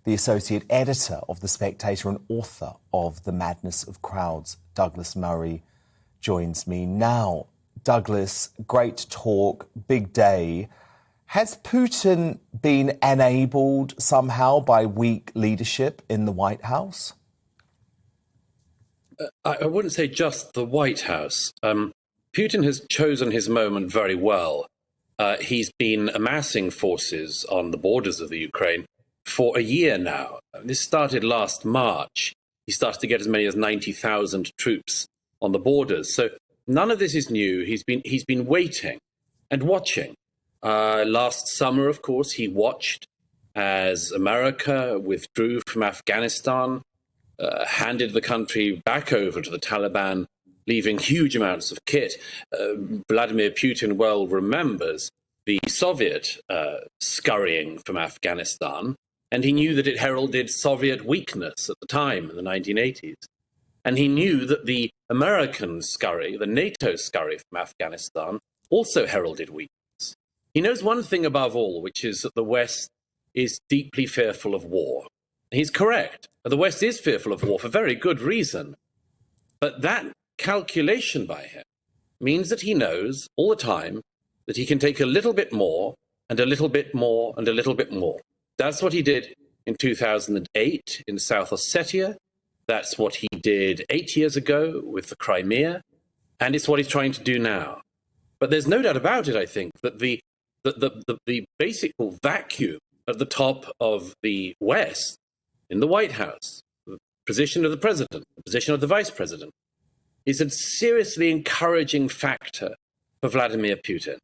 The associate editor of The Spectator and author of The Madness of Crowds, Douglas Murray, joins me now. Douglas, great talk, big day. Has Putin been enabled somehow by weak leadership in the White House? I wouldn't say just the White House. Putin has chosen his moment very well. He's been amassing forces on the borders of the Ukraine for a year now. This started last March. He started to get as many as 90,000 troops on the borders. So none of this is new. He's been waiting and watching. Last summer, of course, he watched as America withdrew from Afghanistan, handed the country back over to the Taliban, leaving huge amounts of kit. Vladimir Putin well remembers the Soviet scurrying from Afghanistan, and he knew that it heralded Soviet weakness at the time in the 1980s. And he knew that the American scurry, the NATO scurry from Afghanistan, also heralded weakness. He knows one thing above all, which is that the West is deeply fearful of war. He's correct. The West is fearful of war for very good reason. But that calculation by him means that he knows all the time that he can take a little bit more and a little bit more and a little bit more. That's what he did in 2008 in South Ossetia. That's what he did 8 years ago with the Crimea. And it's what he's trying to do now. But there's no doubt about it, I think, that the basic vacuum at the top of the West, in the White House, the position of the president, the position of the vice president, is a seriously encouraging factor for Vladimir Putin.